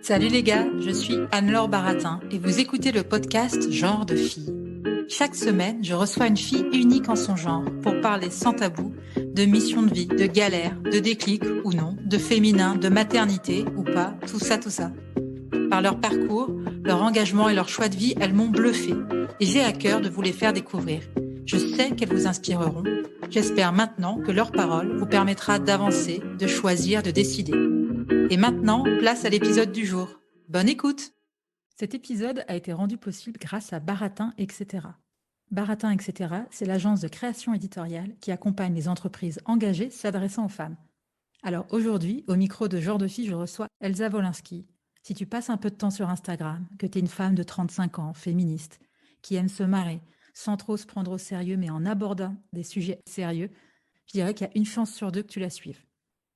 Salut les gars, je suis Anne-Laure Baratin et vous écoutez le podcast Genre de fille. Chaque semaine, je reçois une fille unique en son genre pour parler sans tabou de mission de vie, de galère, de déclic ou non, de féminin, de maternité ou pas, tout ça, tout ça. Par leur parcours, leur engagement et leur choix de vie, elles m'ont bluffé et j'ai à cœur de vous les faire découvrir. Je sais qu'elles vous inspireront. J'espère maintenant que leur parole vous permettra d'avancer, de choisir, de décider. Et maintenant, place à l'épisode du jour. Bonne écoute! Cet épisode a été rendu possible grâce à Baratin, etc. Baratin, etc., c'est l'agence de création éditoriale qui accompagne les entreprises engagées s'adressant aux femmes. Alors aujourd'hui, au micro de Genre de fille, je reçois Elsa Wolinski. Si tu passes un peu de temps sur Instagram, que tu es une femme de 35 ans, féministe, qui aime se marrer, sans trop se prendre au sérieux, mais en abordant des sujets sérieux, je dirais qu'il y a une chance sur deux que tu la suives.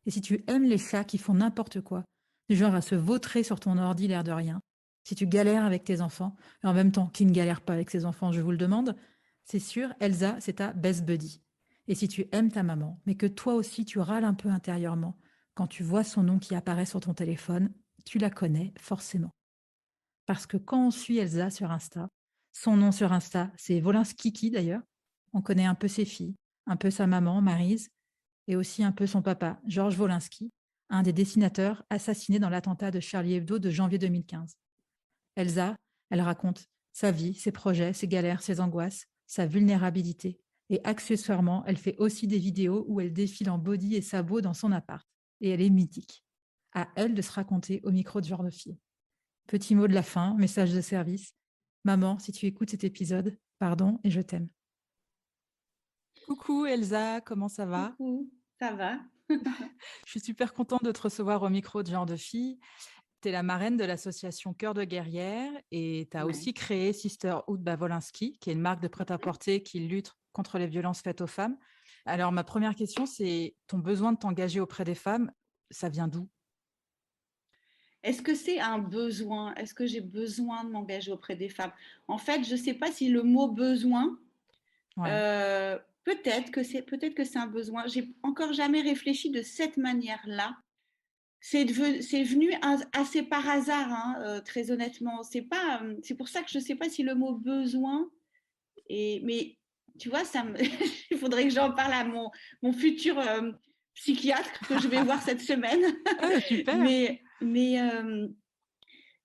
Et si tu aimes les chats qui font n'importe quoi, du genre à se vautrer sur ton ordi l'air de rien, si tu galères avec tes enfants, et en même temps, qui ne galère pas avec ses enfants, je vous le demande, c'est sûr, Elsa, c'est ta best buddy. Et si tu aimes ta maman, mais que toi aussi tu râles un peu intérieurement, quand tu vois son nom qui apparaît sur ton téléphone, tu la connais forcément. Parce que quand on suit Elsa sur Insta, son nom sur Insta, c'est Wolinski d'ailleurs, on connaît un peu ses filles, un peu sa maman, Maryse, et aussi un peu son papa, Georges Wolinski, un des dessinateurs assassinés dans l'attentat de Charlie Hebdo de janvier 2015. Elsa, elle raconte sa vie, ses projets, ses galères, ses angoisses, sa vulnérabilité. Et accessoirement, elle fait aussi des vidéos où elle défile en body et sabots dans son appart. Et elle est mythique. À elle de se raconter au micro de Genre de fille. Petit mot de la fin, message de service. Maman, si tu écoutes cet épisode, pardon et je t'aime. Coucou Elsa, comment ça va? Coucou, ça va? Je suis super contente de te recevoir au micro de Genre de fille. Tu es la marraine de l'association Cœur de guerrière et tu as Ouais. aussi créé Sisterhood Wolinski, qui est une marque de prêt-à-porter qui lutte contre les violences faites aux femmes. Alors, ma première question, c'est ton besoin de t'engager auprès des femmes, ça vient d'où? Est-ce que c'est un besoin? Est-ce que j'ai besoin de m'engager auprès des femmes? En fait, je ne sais pas si le mot besoin, Ouais, euh, peut-être que c'est un besoin. J'ai encore jamais réfléchi de cette manière-là. C'est venu assez par hasard, hein, très honnêtement. C'est pour ça que je ne sais pas si le mot besoin mais tu vois, il faudrait que j'en parle à mon futur psychiatre que je vais voir cette semaine. ah, super. mais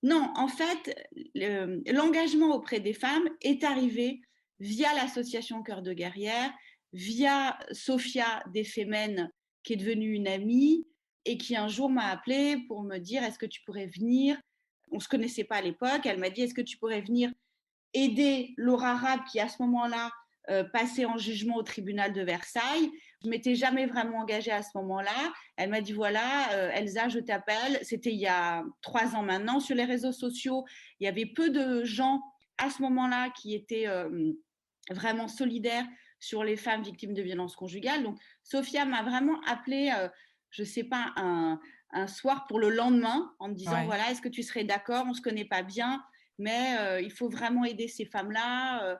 non, en fait, l'engagement auprès des femmes est arrivé via l'association Cœur de guerrière, via Sophia Desfemènes, qui est devenue une amie et qui un jour m'a appelée pour me dire est-ce que tu pourrais venir. On ne se connaissait pas à l'époque. Elle m'a dit est-ce que tu pourrais venir aider Laura Raab qui à ce moment-là passait en jugement au tribunal de Versailles. Je m'étais jamais vraiment engagée à ce moment-là. Elle m'a dit voilà, Elsa, je t'appelle. C'était il y a 3 ans maintenant. Sur les réseaux sociaux, il y avait peu de gens à ce moment-là qui étaient vraiment solidaires sur les femmes victimes de violences conjugales. Donc, Sophia m'a vraiment appelée, je ne sais pas, un soir pour le lendemain en me disant Ouais. voilà, est-ce que tu serais d'accord? On ne se connaît pas bien, mais il faut vraiment aider ces femmes-là.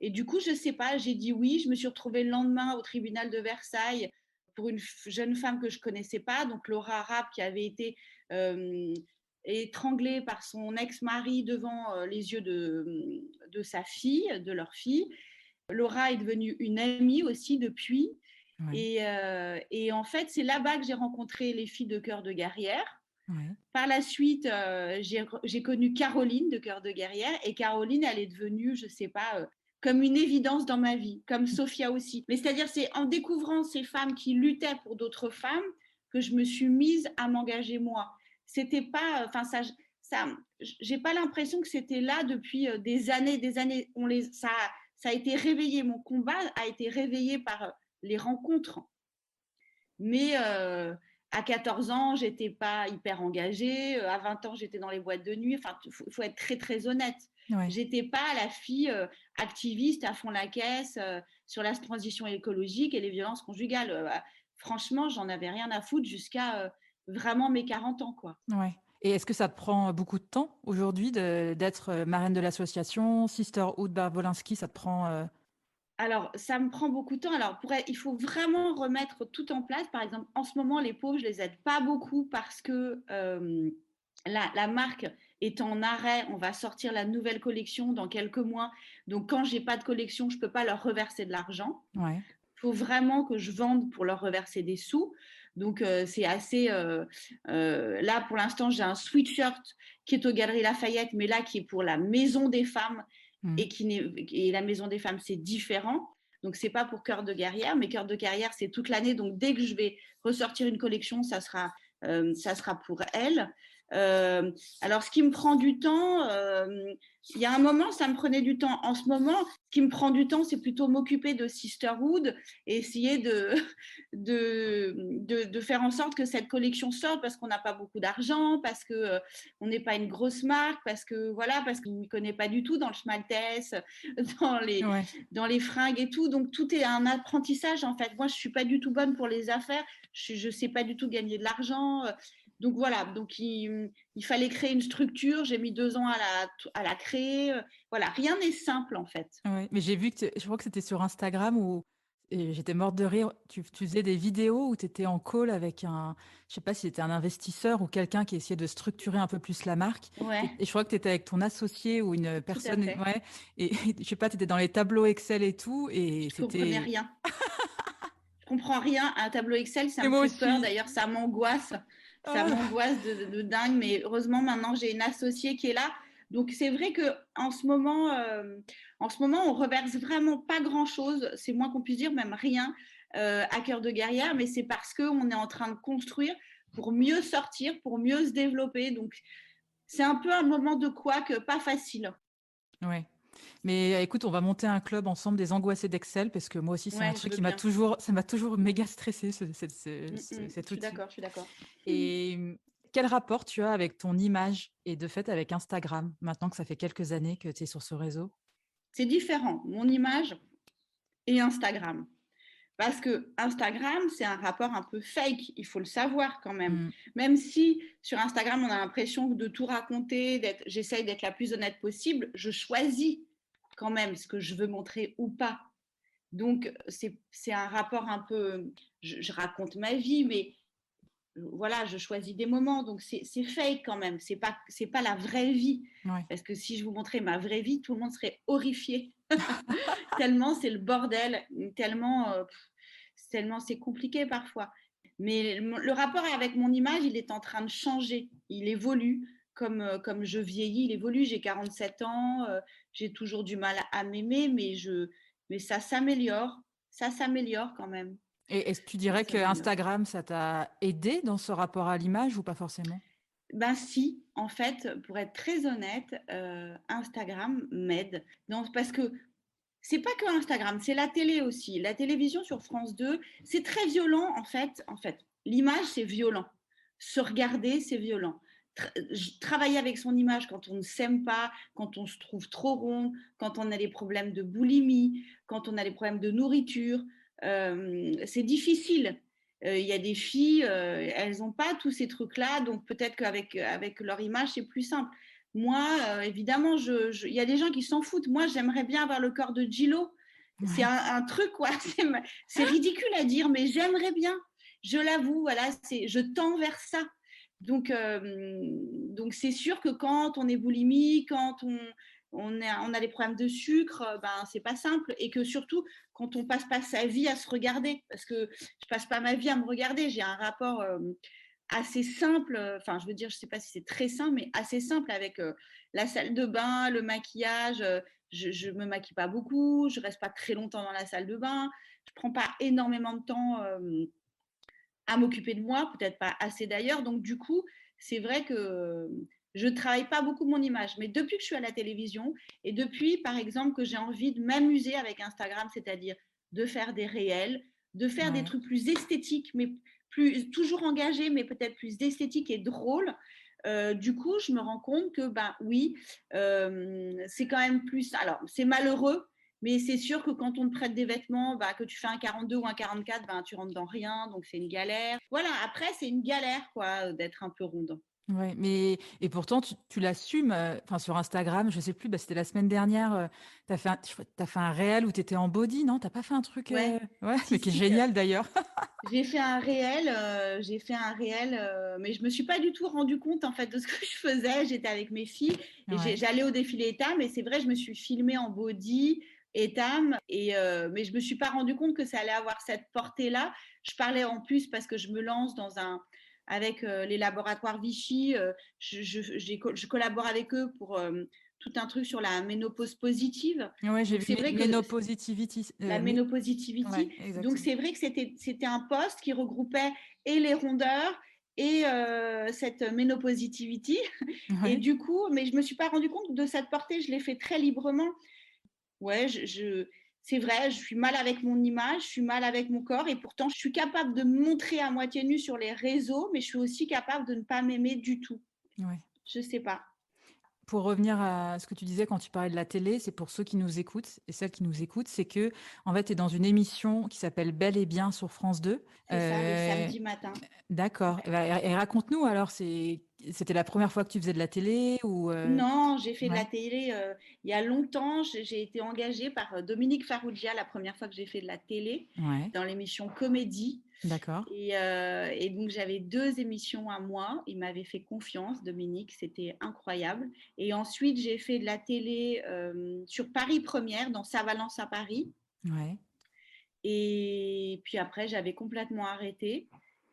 Et du coup, je ne sais pas, j'ai dit oui. Je me suis retrouvée le lendemain au tribunal de Versailles pour une jeune femme que je ne connaissais pas, donc Laura Raab, qui avait été étranglée par son ex-mari devant les yeux de sa fille, de leur fille. Laura est devenue une amie aussi depuis. Ouais, Et en fait, c'est là-bas que j'ai rencontré les filles de Cœur de guerrière. ouais. Par la suite, j'ai connu Caroline de Cœur de guerrière et Caroline, elle est devenue, je ne sais pas, comme une évidence dans ma vie, comme Sophia aussi. Mais c'est-à-dire, c'est en découvrant ces femmes qui luttaient pour d'autres femmes que je me suis mise à m'engager moi. C'était pas, enfin ça, j'ai pas l'impression que c'était là depuis des années, des années. Ça a été réveillé. Mon combat a été réveillé par les rencontres. Mais à 14 ans, j'étais pas hyper engagée. À 20 ans, j'étais dans les boîtes de nuit. Enfin, faut être très, très honnête. Ouais. J'étais pas la fille activiste à fond la caisse sur la transition écologique et les violences conjugales. Franchement, j'en avais rien à foutre jusqu'à vraiment mes 40 ans, quoi. Ouais. Et est-ce que ça te prend beaucoup de temps aujourd'hui d'être marraine de l'association Sisterhood Wolinski, ça te prend Alors, ça me prend beaucoup de temps. Alors, il faut vraiment remettre tout en place. Par exemple, en ce moment, les pauvres, je les aide pas beaucoup parce que la marque est en arrêt, on va sortir la nouvelle collection dans quelques mois. Donc, quand j'ai pas de collection, je peux pas leur reverser de l'argent. Ouais. Il faut vraiment que je vende pour leur reverser des sous. Donc, c'est assez. Là, pour l'instant, j'ai un sweatshirt qui est aux Galeries Lafayette, mais là, qui est pour la Maison des Femmes. Mm. Et la Maison des Femmes, c'est différent. Donc, c'est pas pour Cœur de Guerrière, mais Cœur de Guerrière, c'est toute l'année. Donc, dès que je vais ressortir une collection, ça sera pour elle. Euh, alors, ce qui me prend du temps, il y a un moment, ça me prenait du temps. En ce moment, ce qui me prend du temps, c'est plutôt m'occuper de Sisterhood et essayer de faire en sorte que cette collection sorte parce qu'on n'a pas beaucoup d'argent, parce qu'on n'est pas une grosse marque, parce que voilà, parce qu'on ne m'y connaît pas du tout dans le schmaltès, dans les, Ouais. dans les fringues et tout. Donc, tout est un apprentissage en fait. Moi, je ne suis pas du tout bonne pour les affaires. Je ne sais pas du tout gagner de l'argent. Donc voilà, donc il fallait créer une structure. J'ai mis 2 ans à la créer. Voilà, rien n'est simple en fait. Ouais. Mais j'ai vu que je crois que c'était sur Instagram où et j'étais morte de rire. Tu faisais des vidéos où tu étais en call avec je sais pas si c'était un investisseur ou quelqu'un qui essayait de structurer un peu plus la marque. Ouais, Et je crois que tu étais avec ton associé ou une tout à personne, fait. ouais. Et je sais pas, tu étais dans les tableaux Excel et tout. Et Je comprenais c'était. rien. Je comprends rien. Un tableau Excel, ça Et me moi fait peur. aussi. D'ailleurs, ça m'angoisse. Ça Ah. m'angoisse de dingue. Mais heureusement, maintenant, j'ai une associée qui est là. Donc, c'est vrai que en ce moment, on reverse vraiment pas grand-chose. C'est moins qu'on puisse dire, même rien, à Cœur de Guerrière. Mais c'est parce qu'on est en train de construire pour mieux sortir, pour mieux se développer. Donc, c'est un peu un moment de couac, pas facile. Ouais. Mais écoute, on va monter un club ensemble des angoissés d'Excel parce que moi aussi, c'est un Ouais, je truc veux qui m'a bien. toujours, ça m'a toujours méga stressé, Je cet suis outil. d'accord, je suis d'accord. Et quel rapport tu as avec ton image et de fait avec Instagram, maintenant que ça fait quelques années que tu es sur ce réseau? C'est différent, mon image et Instagram. Parce que Instagram, c'est un rapport un peu fake, il faut le savoir quand même. Mm. Même si sur Instagram, on a l'impression de tout raconter, j'essaye d'être la plus honnête possible, je choisis quand même ce que je veux montrer ou pas. Donc, c'est un rapport un peu, je raconte ma vie, mais voilà, je choisis des moments, donc c'est fake quand même, c'est pas la vraie vie. Ouais. Parce que si je vous montrais ma vraie vie, tout le monde serait horrifié. Tellement c'est le bordel, tellement c'est compliqué parfois. Mais le rapport avec mon image, il est en train de changer, il évolue. Comme je vieillis, il évolue. J'ai 47 ans, j'ai toujours du mal à m'aimer, mais ça s'améliore quand même. Et est-ce que tu Ça dirais que s'améliore. Instagram, ça t'a aidé dans ce rapport à l'image ou pas forcément? Ben si, en fait, pour être très honnête, Instagram m'aide. Parce que c'est pas que Instagram, c'est la télé aussi. La télévision sur France 2, c'est très violent en fait. L'image, c'est violent. Se regarder, c'est violent. Travailler avec son image quand on ne s'aime pas, quand on se trouve trop rond, quand on a des problèmes de boulimie, quand on a des problèmes de nourriture, c'est difficile. Il y a des filles, elles n'ont pas tous ces trucs-là, donc peut-être qu'avec leur image, c'est plus simple. Moi, évidemment, il y a des gens qui s'en foutent. Moi, j'aimerais bien avoir le corps de Gillo. C'est Ouais. un truc, quoi. C'est ridicule à dire, mais j'aimerais bien. Je l'avoue, voilà, je tends vers ça. Donc c'est sûr que quand on est boulimique, quand on a des problèmes de sucre, ben c'est pas simple. Et que surtout, quand on passe pas sa vie à se regarder, parce que je passe pas ma vie à me regarder, j'ai un rapport assez simple, enfin je veux dire, je sais pas si c'est très simple, mais assez simple avec la salle de bain, le maquillage. Je me maquille pas beaucoup, je reste pas très longtemps dans la salle de bain, je prends pas énormément de temps à m'occuper de moi, peut-être pas assez d'ailleurs. Donc du coup, c'est vrai que je ne travaille pas beaucoup mon image. Mais depuis que je suis à la télévision et depuis, par exemple, que j'ai envie de m'amuser avec Instagram, c'est-à-dire de faire des réels, de faire des Ouais. trucs plus esthétiques, mais plus toujours engagés, mais peut-être plus esthétiques et drôles. Du coup, je me rends compte que, ben oui, c'est quand même plus. Alors, c'est malheureux, mais c'est sûr que quand on te prête des vêtements, bah, que tu fais un 42 ou un 44, bah, tu rentres dans rien, donc c'est une galère. Voilà, après, c'est une galère, quoi, d'être un peu ronde. Ouais, mais et pourtant tu l'assumes, enfin sur Instagram, je sais plus, bah, c'était la semaine dernière, tu as fait un réel où tu étais en body, non? T'as pas fait un truc, Ouais, ouais, si, mais qui est si. génial d'ailleurs. j'ai fait un réel, mais je me suis pas du tout rendu compte en fait de ce que je faisais. J'étais avec mes filles et Ouais. j'allais au défilé Etam et c'est vrai, je me suis filmée en body Etam et mais je me suis pas rendu compte que ça allait avoir cette portée-là. Je parlais en plus parce que je me lance dans un avec les laboratoires Vichy, je collabore avec eux pour tout un truc sur la ménopause positive. Ouais, j'ai Donc vu c'est vrai que Ménopositivity. la Ouais, ménopositivity. Donc, exactement. c'est vrai que c'était un poste qui regroupait et les rondeurs et cette ménopositivity. Et Ouais. du coup, mais je ne me suis pas rendu compte de cette portée, je l'ai fait très librement. Ouais, c'est vrai, je suis mal avec mon image, je suis mal avec mon corps et pourtant, je suis capable de me montrer à moitié nue sur les réseaux, mais je suis aussi capable de ne pas m'aimer du tout. Ouais. Je sais pas. Pour revenir à ce que tu disais quand tu parlais de la télé, c'est pour ceux qui nous écoutent et celles qui nous écoutent, c'est que en fait, tu es dans une émission qui s'appelle Bel et Bien sur France 2. C'est ça, le samedi matin. D'accord. Ouais. Et raconte-nous alors, c'était la première fois que tu faisais de la télé ou Non, j'ai fait de la Ouais, télé il y a longtemps. J'ai été engagée par Dominique Farrugia la première fois que j'ai fait de la télé ouais, dans l'émission Comédie. d'accord. Et donc, j'avais 2 émissions à moi. Il m'avait fait confiance, Dominique, c'était incroyable. Et ensuite, j'ai fait de la télé sur Paris Première, dans Sa Valence à Paris. Ouais. Et puis après, j'avais complètement arrêté.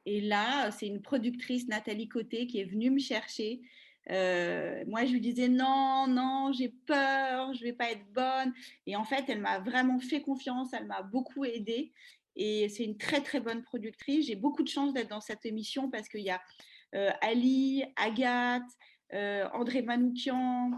Et là, c'est une productrice, Nathalie Côté, qui est venue me chercher. Moi, je lui disais non, non, j'ai peur, je vais pas être bonne. Et en fait, elle m'a vraiment fait confiance, elle m'a beaucoup aidée. Et c'est une très, très bonne productrice. J'ai beaucoup de chance d'être dans cette émission parce qu'il y a Ali, Agathe, André Manoukian.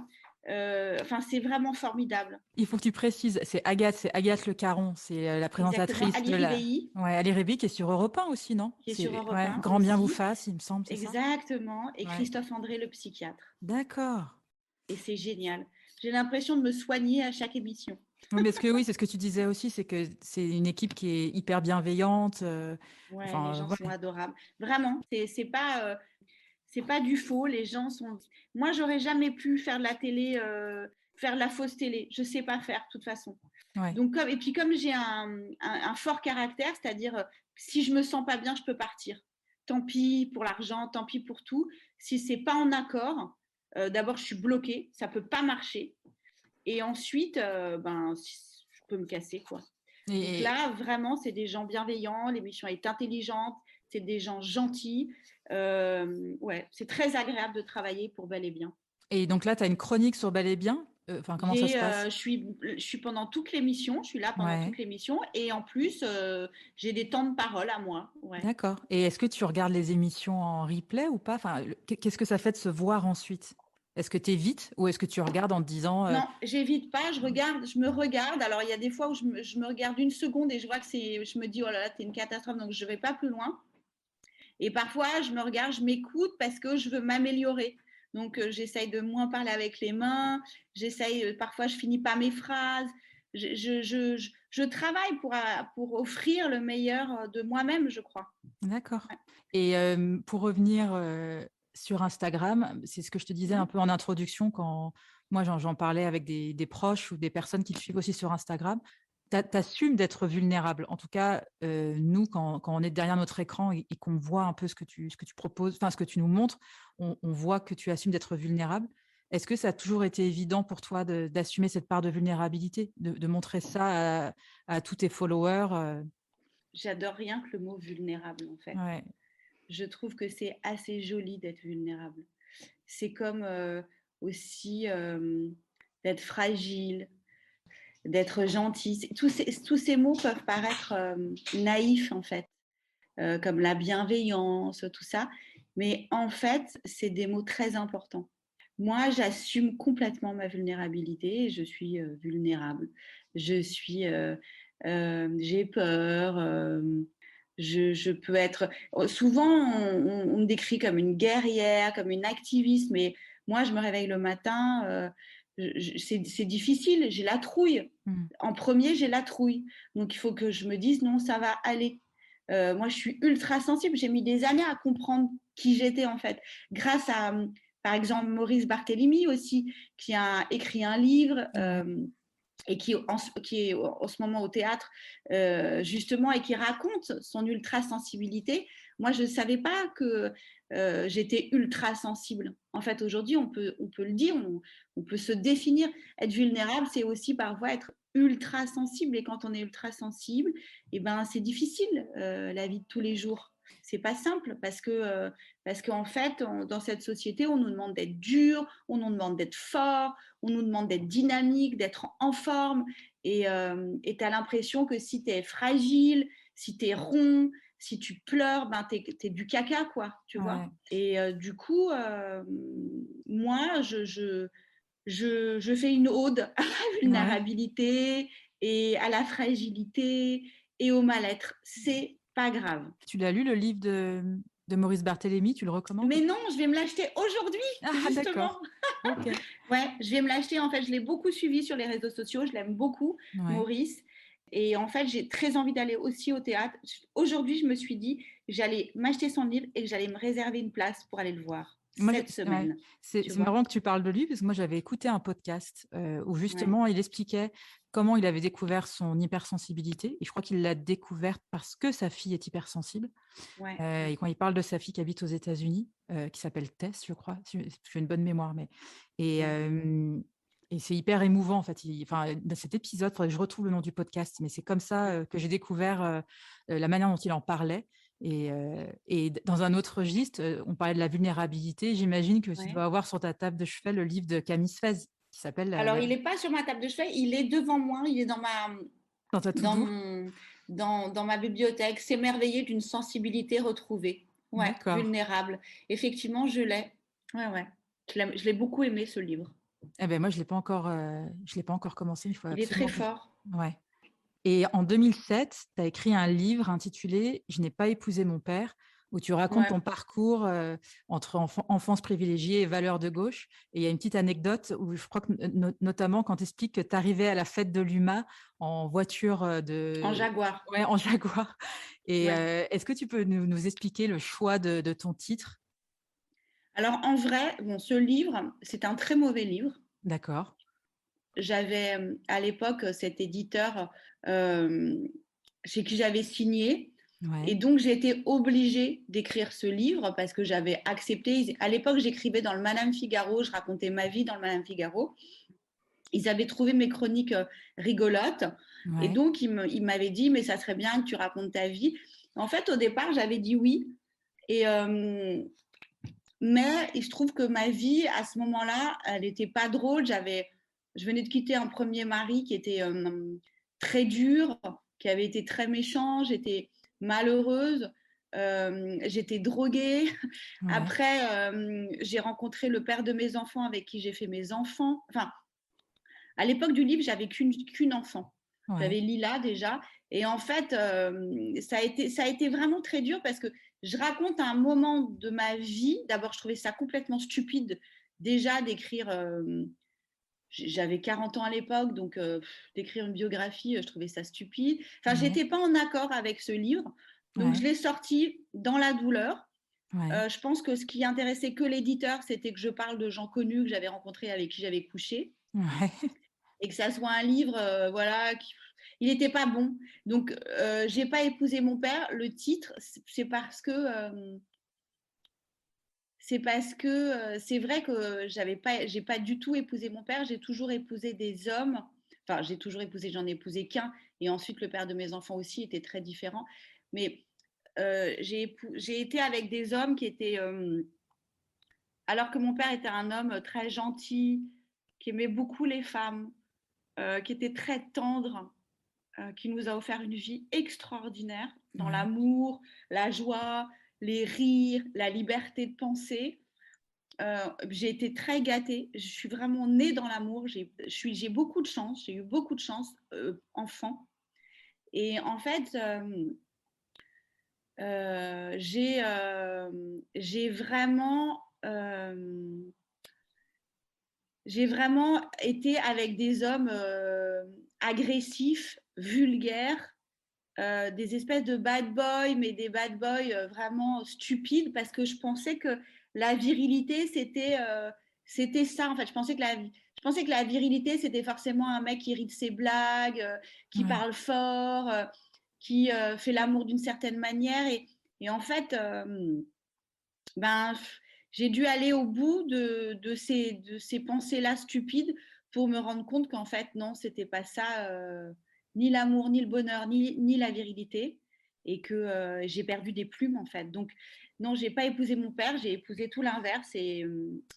Enfin, c'est vraiment formidable. Il faut que tu précises, c'est Agathe Le Caron, c'est la Exactement. présentatrice Ali de la. Riveillé, Ouais, Ali Réby qui est sur Europe 1 aussi, non? qui est sur C'est Europe ouais, 1 Grand bien vous aussi. fasse, il me semble, c'est ça? Exactement. Et Ouais. Christophe André, le psychiatre. D'accord. Et c'est génial. J'ai l'impression de me soigner à chaque émission. Oui, parce que oui, c'est ce que tu disais aussi, c'est que c'est une équipe qui est hyper bienveillante. Ouais, les Enfin, gens sont ouais. adorables. Vraiment, c'est pas du faux. Les gens sont. Moi, j'aurais jamais pu faire de la télé, faire de la fausse télé. Je sais pas faire, de toute façon. Ouais. Donc, et puis comme j'ai un fort caractère, c'est-à-dire si je me sens pas bien, je peux partir. Tant pis pour l'argent, tant pis pour tout. Si c'est pas en accord, d'abord je suis bloquée, ça peut pas marcher. Et ensuite, ben, je peux me casser, quoi. Donc Et, là, vraiment, c'est des gens bienveillants, l'émission est intelligente, c'est des gens gentils. Ouais, c'est très agréable de travailler pour Bel et Bien. et donc là, tu as une chronique sur Bel et Bien. Enfin, comment ça se passe? Je suis pendant toute l'émission, je suis là pendant toute Ouais, l'émission, et en plus, j'ai des temps de parole à moi. Ouais. d'accord. Et est-ce que tu regardes les émissions en replay ou pas? Enfin, qu'est-ce que ça fait de se voir ensuite? Est-ce que tu évites ou est-ce que tu regardes en te disant Non, j'évite pas, je me regarde. Alors, il y a des fois où je me regarde une seconde et je vois que je me dis, oh là là, t'es une catastrophe, donc je vais pas plus loin. Et parfois, je me regarde, je m'écoute parce que je veux m'améliorer. Donc, j'essaye de moins parler avec les mains. Parfois, je finis pas mes phrases. Je travaille pour offrir le meilleur de moi-même, je crois. d'accord. Ouais. Et pour revenir sur Instagram, c'est ce que je te disais un Mhm. peu en introduction quand moi j'en parlais avec des proches ou des personnes qui te suivent aussi sur Instagram. T'assumes d'être vulnérable. En tout cas, nous, quand on est derrière notre écran et qu'on voit un peu ce que tu proposes, enfin ce que tu nous montres, on voit que tu assumes d'être vulnérable. Est-ce que ça a toujours été évident pour toi d'assumer cette part de vulnérabilité, de montrer ça à tous tes followers J'adore rien que le mot vulnérable, en fait. Ouais, Je trouve que c'est assez joli d'être vulnérable. C'est comme aussi d'être fragile, d'être gentil. Tous ces mots peuvent paraître naïfs, en fait. Comme la bienveillance, tout ça. Mais en fait, c'est des mots très importants. Moi, j'assume complètement ma vulnérabilité et je suis vulnérable. J'ai peur. Je peux être. Souvent, on me décrit comme une guerrière, comme une activiste, mais moi, je me réveille le matin. C'est difficile. J'ai la trouille. mmh, En premier, j'ai la trouille. Donc, il faut que je me dise non, ça va aller. Moi, je suis ultra sensible. J'ai mis des années à comprendre qui j'étais en fait. Grâce à, par exemple, Maurice Barthélemy aussi, qui a écrit un livre ouais. et qui est en ce moment au théâtre, justement, et qui raconte son ultra-sensibilité. Moi, je ne savais pas que j'étais ultra-sensible. En fait, aujourd'hui, on peut le dire, on peut se définir. Être vulnérable, c'est aussi parfois être ultra-sensible. Et quand on est ultra-sensible, eh ben, c'est difficile, la vie de tous les jours. C'est pas simple parce qu'en fait, dans cette société, on nous demande d'être dur, on nous demande d'être fort, on nous demande d'être dynamique, d'être en forme. Et tu as l'impression que si tu es fragile, si tu es rond, si tu pleures, ben t'es du caca, quoi, tu vois. Et du coup, moi, je fais une ode à la vulnérabilité et à la fragilité et au mal-être. C'est pas grave. Tu l'as lu, le livre de Maurice Barthélémy, tu le recommandes? Mais non, je vais me l'acheter aujourd'hui, justement. D'accord. Ok. Ouais, je vais me l'acheter. En fait, je l'ai beaucoup suivi sur les réseaux sociaux. Je l'aime beaucoup, Maurice. Et en fait, j'ai très envie d'aller aussi au théâtre. Aujourd'hui, je me suis dit que j'allais m'acheter son livre et que j'allais me réserver une place pour aller le voir cette semaine. C'est marrant que tu parles de lui, parce que moi, j'avais écouté un podcast où justement, il expliquait comment il avait découvert son hypersensibilité. Et je crois qu'il l'a découverte parce que sa fille est hypersensible. Et quand il parle de sa fille qui habite aux États-Unis, qui s'appelle Tess, je crois, j'ai une bonne mémoire, et c'est hyper émouvant, en fait. Dans cet épisode, il faudrait que je retrouve le nom du podcast, mais c'est comme ça que j'ai découvert la manière dont il en parlait. Et dans un autre registre, on parlait de la vulnérabilité. J'imagine que tu dois avoir sur ta table de chevet le livre de Camille Sfez qui s'appelle Alors, il n'est pas sur ma table de chevet, il est devant moi, il est dans ma bibliothèque. S'émerveiller d'une sensibilité retrouvée. Ouais, vulnérable. Effectivement, je l'ai. Ouais. Je l'ai beaucoup aimé, ce livre. Eh ben moi, je l'ai pas encore commencé. Il est très fort. Ouais. Et en 2007, tu as écrit un livre intitulé « Je n'ai pas épousé mon père », où tu racontes ton parcours entre enfance privilégiée et valeurs de gauche. Et il y a une petite anecdote où je crois que notamment quand tu expliques que tu arrivais à la fête de l'UMA en voiture En Jaguar. Ouais, en Jaguar. Et est-ce que tu peux nous expliquer le choix de ton titre? Alors, en vrai, ce livre, c'est un très mauvais livre. D'accord. J'avais à l'époque cet éditeur chez qui j'avais signé. Et donc, j'ai été obligée d'écrire ce livre parce que j'avais accepté. À l'époque, j'écrivais dans le Madame Figaro, je racontais ma vie dans le Madame Figaro. Ils avaient trouvé mes chroniques rigolotes. Et donc, ils m'avaient dit, mais ça serait bien que tu racontes ta vie. En fait, au départ, j'avais dit oui. Mais il se trouve que ma vie, à ce moment-là, elle n'était pas drôle. Je venais de quitter un premier mari qui était très dur, qui avait été très méchant. J'étais malheureuse. J'étais droguée. Après, j'ai rencontré le père de mes enfants avec qui j'ai fait mes enfants. Enfin, à l'époque du livre, j'avais qu'une enfant. J'avais Lila déjà. Et en fait, ça a été vraiment très dur parce que je raconte un moment de ma vie. D'abord, je trouvais ça complètement stupide déjà d'écrire. J'avais 40 ans à l'époque, donc d'écrire une biographie, je trouvais ça stupide. Enfin, j'étais pas en accord avec ce livre. Donc, je l'ai sorti dans la douleur. Je pense que ce qui intéressait que l'éditeur, c'était que je parle de gens connus que j'avais rencontrés, avec qui j'avais couché. Et que ça soit un livre, il n'était pas bon. Donc, j'ai pas épousé mon père. Le titre, c'est parce que c'est vrai que j'ai pas du tout épousé mon père. J'ai toujours épousé des hommes. Enfin, j'en ai épousé qu'un. Et ensuite, le père de mes enfants aussi était très différent. Mais j'ai été avec des hommes qui étaient, alors que mon père était un homme très gentil, qui aimait beaucoup les femmes, qui était très tendre, qui nous a offert une vie extraordinaire dans l'amour, la joie, les rires, la liberté de penser. J'ai été très gâtée. Je suis vraiment née dans l'amour. J'ai beaucoup de chance. J'ai eu beaucoup de chance enfant. Et en fait, j'ai vraiment été avec des hommes agressifs, vulgaires, des espèces de bad boys, mais des bad boys vraiment stupides, parce que je pensais que la virilité, c'était ça. En fait, je Je pensais que la virilité, c'était forcément un mec qui rit de ses blagues, qui Ouais. parle fort, qui fait l'amour d'une certaine manière. Et en fait, ben, j'ai dû aller au bout de ces pensées-là stupides pour me rendre compte qu'en fait, non, c'était pas ça, ni l'amour, ni le bonheur, ni la virilité, et que j'ai perdu des plumes, en fait. Donc, non, j'ai pas épousé mon père, j'ai épousé tout l'inverse, et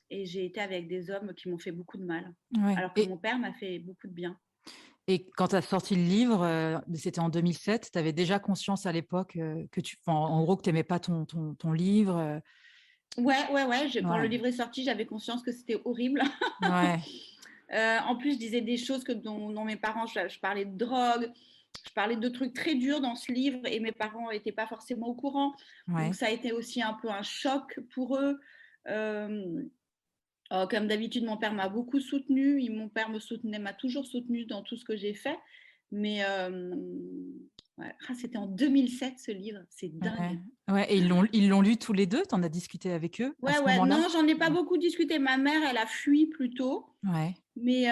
j'ai été avec des hommes qui m'ont fait beaucoup de mal, Ouais. alors que mon père m'a fait beaucoup de bien. Et quand tu as sorti le livre, c'était en 2007, tu avais déjà conscience à l'époque en gros, que tu n'aimais pas ton livre. Ouais, ouais, ouais. Quand le Ouais, livre est sorti, j'avais conscience que c'était horrible. ouais, En plus, je disais des choses dont mes parents, je parlais de drogue, je parlais de trucs très durs dans ce livre, et mes parents n'étaient pas forcément au courant. Donc, ouais, ça a été aussi un peu un choc pour eux. Euh, Comme d'habitude, mon père m'a beaucoup soutenue. Mon père m'a toujours soutenue dans tout ce que j'ai fait. Mais ouais. C'était en 2007 ce livre, c'est ouais, dingue. ouais. Et ils l'ont lu tous les deux? Tu en as discuté avec eux à Ouais, ce ouais, moment-là? non, j'en ai pas beaucoup discuté. Ma mère, elle a fui plutôt. Ouais, Mais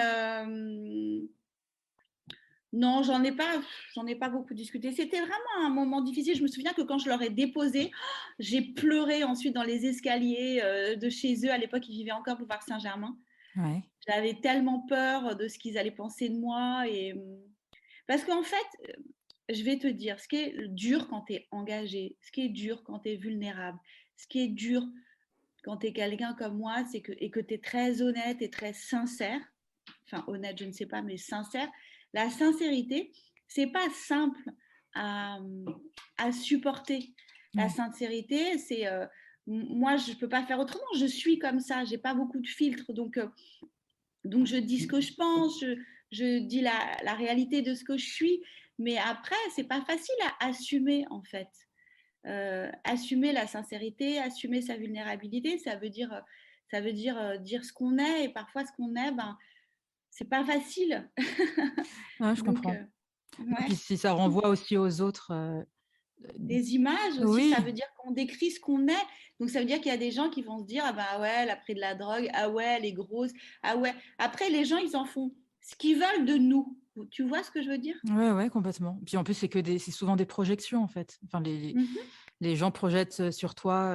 non, j'en ai pas beaucoup discuté. C'était vraiment un moment difficile. Je me souviens que quand je leur ai déposé, j'ai pleuré ensuite dans les escaliers de chez eux. À l'époque, ils vivaient encore boulevard Saint-Germain. ouais, J'avais tellement peur de ce qu'ils allaient penser de moi. Parce qu'en fait, je vais te dire, ce qui est dur quand tu es engagé, ce qui est dur quand tu es vulnérable, ce qui est dur quand tu es quelqu'un comme moi, et que tu es très honnête et très sincère. Enfin, honnête, je ne sais pas, mais sincère. La sincérité, c'est pas simple à, à supporter. La ouais. sincérité, c'est moi, je peux pas faire autrement. Je suis comme ça. J'ai pas beaucoup de filtres, donc je dis ce que je pense. Je dis la réalité de ce que je suis. Mais après, c'est pas facile à assumer en fait. Assumer la sincérité, assumer sa vulnérabilité, ça veut dire dire ce qu'on est, et parfois ce qu'on est, ben c'est pas facile. Ouais, je Donc, comprends. Non, ouais. puis si ça renvoie aussi aux autres, Des images aussi, ça oui, veut dire qu'on décrit ce qu'on est. Donc, ça veut dire qu'il y a des gens qui vont se dire, ah bah ouais, elle a pris de la drogue, ah ouais, elle est grosse, ah ouais. Après, les gens, ils en font ce qu'ils veulent de nous. Tu vois ce que je veux dire? ouais, ouais, complètement. Puis en plus, c'est souvent des projections, en fait. Enfin, Mhm. les gens projettent sur toi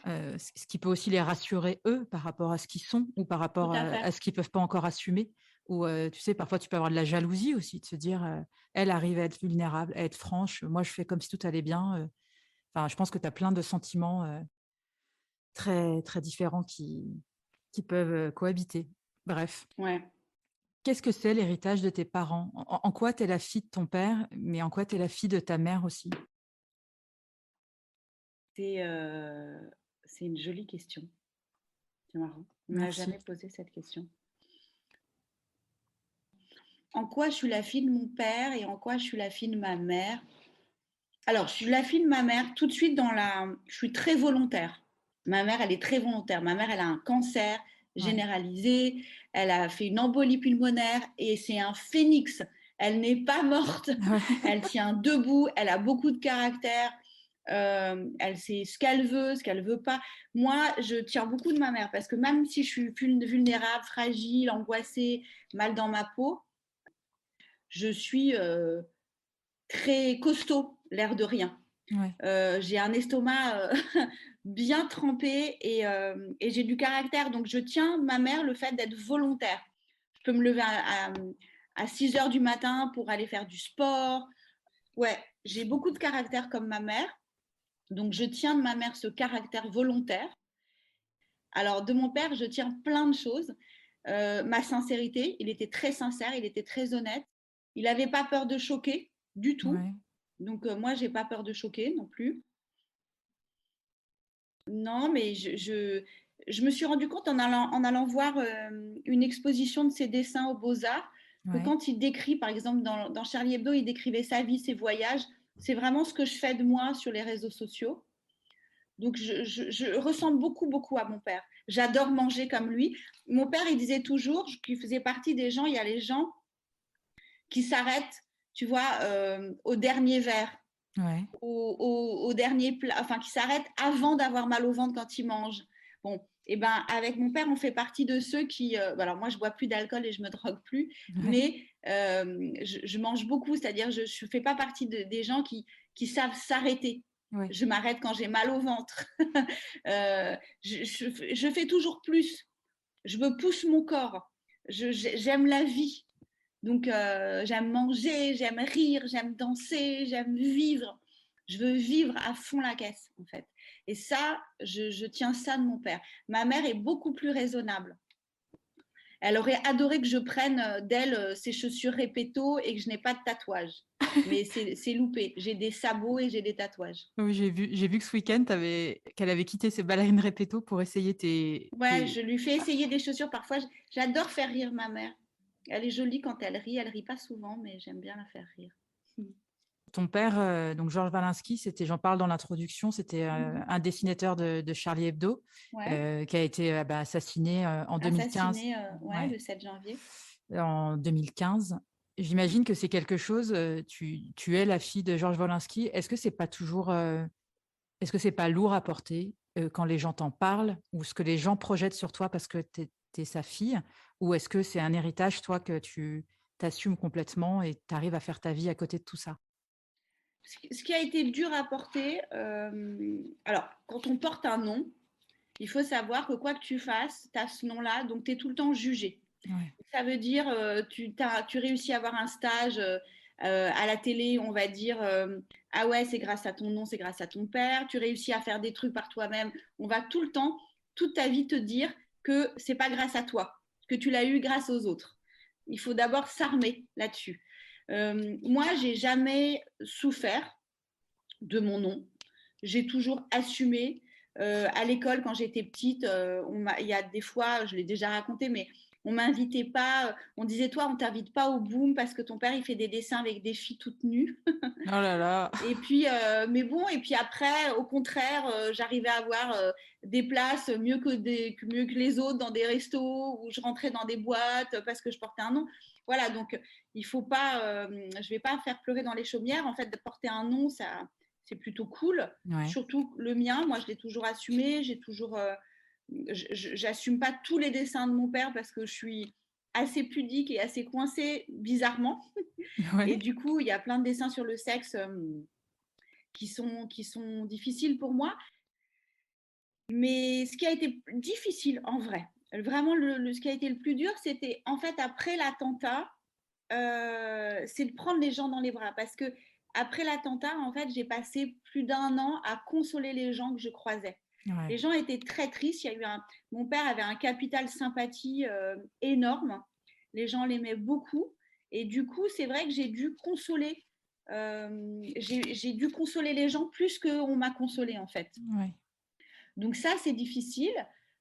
ce qui peut aussi les rassurer eux par rapport à ce qu'ils sont ou par Tout rapport à fait. à ce qu'ils peuvent pas encore assumer. Ou tu sais, parfois tu peux avoir de la jalousie aussi, de se dire elle arrive à être vulnérable, à être franche. Moi, je fais comme si tout allait bien. Enfin, je pense que tu as plein de sentiments très, très différents qui peuvent cohabiter. Bref. Ouais. Qu'est-ce que c'est l'héritage de tes parents? En quoi tu es la fille de ton père, mais en quoi tu es la fille de ta mère aussi? C'est c'est une jolie question. C'est marrant. On ne m'a Merci. jamais posé cette question. En quoi je suis la fille de mon père et en quoi je suis la fille de ma mère? Alors, je suis la fille de ma mère tout de suite je suis très volontaire. Ma mère, elle est très volontaire. Ma mère, elle a un cancer Ouais. généralisé. Elle a fait une embolie pulmonaire et c'est un phénix. Elle n'est pas morte. Elle tient debout. Elle a beaucoup de caractère. Elle sait ce qu'elle veut pas. Moi, je tiens beaucoup de ma mère parce que même si je suis vulnérable, fragile, angoissée, mal dans ma peau, je suis très costaud, l'air de rien. Ouais. J'ai un estomac bien trempé, et j'ai du caractère. Donc, je tiens ma mère le fait d'être volontaire. Je peux me lever à 6 heures du matin pour aller faire du sport. Ouais, j'ai beaucoup de caractère comme ma mère. Donc, je tiens de ma mère ce caractère volontaire. Alors, de mon père, je tiens plein de choses. Ma sincérité, il était très sincère, il était très honnête. Il n'avait pas peur de choquer du tout. Ouais. Donc, moi, j'ai pas peur de choquer non plus. Non, mais je me suis rendu compte en allant voir une exposition de ses dessins aux Beaux-Arts, que Ouais. quand il décrit, par exemple, dans Charlie Hebdo, il décrivait sa vie, ses voyages. C'est vraiment ce que je fais de moi sur les réseaux sociaux. Donc, je ressemble beaucoup, beaucoup à mon père. J'adore manger comme lui. Mon père, il disait toujours qu'il faisait partie des gens, il y a les gens qui s'arrêtent, tu vois, au dernier verre, Ouais. au dernier plat, enfin, qui s'arrêtent avant d'avoir mal au ventre quand ils mangent. Bon, Et ben, avec mon père, on fait partie de ceux qui. Alors, moi, je bois plus d'alcool et je me drogue plus, Ouais. mais je mange beaucoup. C'est-à-dire, je ne fais pas partie des gens qui savent s'arrêter. Ouais. Je m'arrête quand j'ai mal au ventre. Je fais toujours plus. Je me pousse mon corps. J'aime la vie. Donc, j'aime manger, j'aime rire, j'aime danser, j'aime vivre. Je veux vivre à fond la caisse, en fait. Et ça, je tiens ça de mon père. Ma mère est beaucoup plus raisonnable. Elle aurait adoré que je prenne d'elle ses chaussures répéto et que je n'ai pas de tatouage. Mais c'est loupé. J'ai des sabots et j'ai des tatouages. Oui, j'ai vu que ce week-end, qu'elle avait quitté ses ballerines répéto pour essayer Ouais, je lui fais essayer des chaussures parfois. J'adore faire rire ma mère. Elle est jolie quand elle rit. Elle rit pas souvent, mais j'aime bien la faire rire. Ton père, donc Georges Valinsky, j'en parle dans l'introduction, c'était Mhm. un dessinateur de Charlie Hebdo Ouais. qui a été assassiné en 2015. Assassiné ouais, Ouais, le 7 janvier. en 2015. J'imagine que c'est quelque chose, tu es la fille de Georges Valinsky. Est-ce que c'est pas lourd à porter quand les gens t'en parlent ou ce que les gens projettent sur toi parce que tu es sa fille? Ou est-ce que c'est un héritage, toi, que tu t'assumes complètement et tu arrives à faire ta vie à côté de tout ça? Ce qui a été dur à porter, alors quand on porte un nom, il faut savoir que quoi que tu fasses, tu as ce nom-là, donc tu es tout le temps jugé. Ouais. Ça veut dire, tu réussis à avoir un stage à la télé, on va dire, ah ouais, c'est grâce à ton nom, c'est grâce à ton père, tu réussis à faire des trucs par toi-même, on va tout le temps, toute ta vie te dire que c'est pas grâce à toi, que tu l'as eu grâce aux autres. Il faut d'abord s'armer là-dessus. Moi, j'ai jamais souffert de mon nom. J'ai toujours assumé. À l'école, quand j'étais petite, il y a des fois, je l'ai déjà raconté, mais on m'invitait pas. On disait, toi, on t'invite pas au boom parce que ton père, il fait des dessins avec des filles toutes nues. Oh là là. Et puis, mais bon, et puis après, au contraire, j'arrivais à avoir des places mieux que les autres dans des restos où je rentrais dans des boîtes parce que je portais un nom. Voilà, donc il faut pas, je vais pas faire pleurer dans les chaumières. En fait, de porter un nom, ça, c'est plutôt cool. Ouais. Surtout le mien, moi, je l'ai toujours assumé. J'assume pas tous les dessins de mon père parce que je suis assez pudique et assez coincée, bizarrement. Et Ouais. du coup, il y a plein de dessins sur le sexe qui sont difficiles pour moi. Mais ce qui a été difficile en vrai, vraiment ce qui a été le plus dur, c'était en fait après l'attentat, c'est de prendre les gens dans les bras. Parce que après l'attentat, en fait, j'ai passé plus d'1 an à consoler les gens que je croisais. Ouais. Les gens étaient très tristes. Mon père avait un capital sympathie énorme. Les gens l'aimaient beaucoup. Et du coup, c'est vrai que j'ai dû consoler les gens plus qu'on m'a consolé en fait. Ouais. Donc ça, c'est difficile.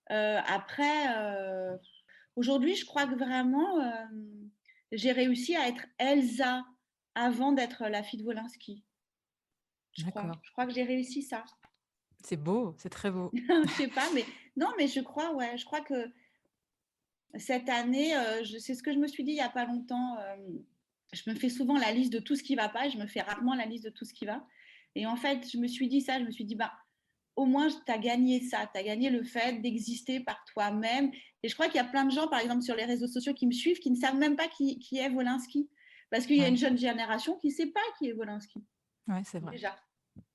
Après, aujourd'hui, je crois que vraiment, j'ai réussi à être Elsa avant d'être la fille de Wolinski. Je crois. D'accord. Je crois que j'ai réussi ça. C'est beau, c'est très beau. Je sais pas, mais non, mais je crois, ouais. Je crois que cette année, c'est ce que je me suis dit il y a pas longtemps. Je me fais souvent la liste de tout ce qui va pas et je me fais rarement la liste de tout ce qui va. Et en fait, je me suis dit ça. Je me suis dit, bah, au moins, tu as gagné ça. Tu as gagné le fait d'exister par toi-même. Et je crois qu'il y a plein de gens, par exemple, sur les réseaux sociaux qui me suivent, qui ne savent même pas qui est Wolinski. Parce qu'il y a une Ouais. jeune génération qui ne sait pas qui est Wolinski. Ouais, c'est vrai. Déjà.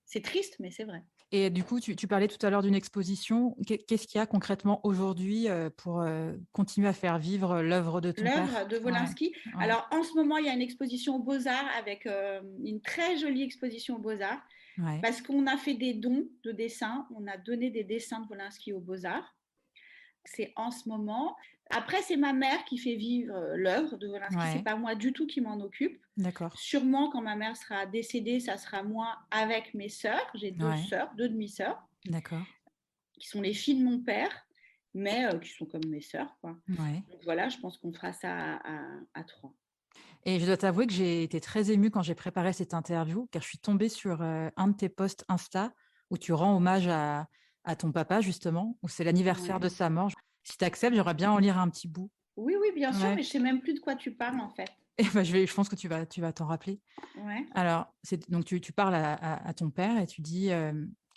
C'est triste, mais c'est vrai. Et du coup, tu parlais tout à l'heure d'une exposition. Qu'est-ce qu'il y a concrètement aujourd'hui pour continuer à faire vivre l'œuvre de ton père? L'œuvre de Ouais. Wolinski. Ouais. Alors, en ce moment, il y a une exposition aux Beaux-Arts avec une très jolie exposition aux Beaux-Arts. Ouais. Parce qu'on a fait des dons de dessins. On a donné des dessins de Wolinski aux Beaux-Arts. C'est en ce moment. Après, c'est ma mère qui fait vivre l'œuvre de Wolinski. C'est Ouais. pas moi du tout qui m'en occupe. D'accord. Sûrement, quand ma mère sera décédée, ça sera moi avec mes sœurs. J'ai deux Ouais. sœurs, deux demi-sœurs, D'accord. qui sont les filles de mon père, mais qui sont comme mes sœurs, quoi. Ouais. Donc voilà, je pense qu'on fera ça à trois. Et je dois t'avouer que j'ai été très émue quand j'ai préparé cette interview, car je suis tombée sur un de tes posts Insta où tu rends hommage à ton papa, justement, où c'est l'anniversaire Ouais. de sa mort. Si tu acceptes, j'aimerais bien en lire un petit bout. Oui, oui, bien sûr, Ouais. mais je sais même plus de quoi tu parles en fait. Et je pense que tu vas t'en rappeler. Ouais. Alors, donc tu parles à ton père et tu dis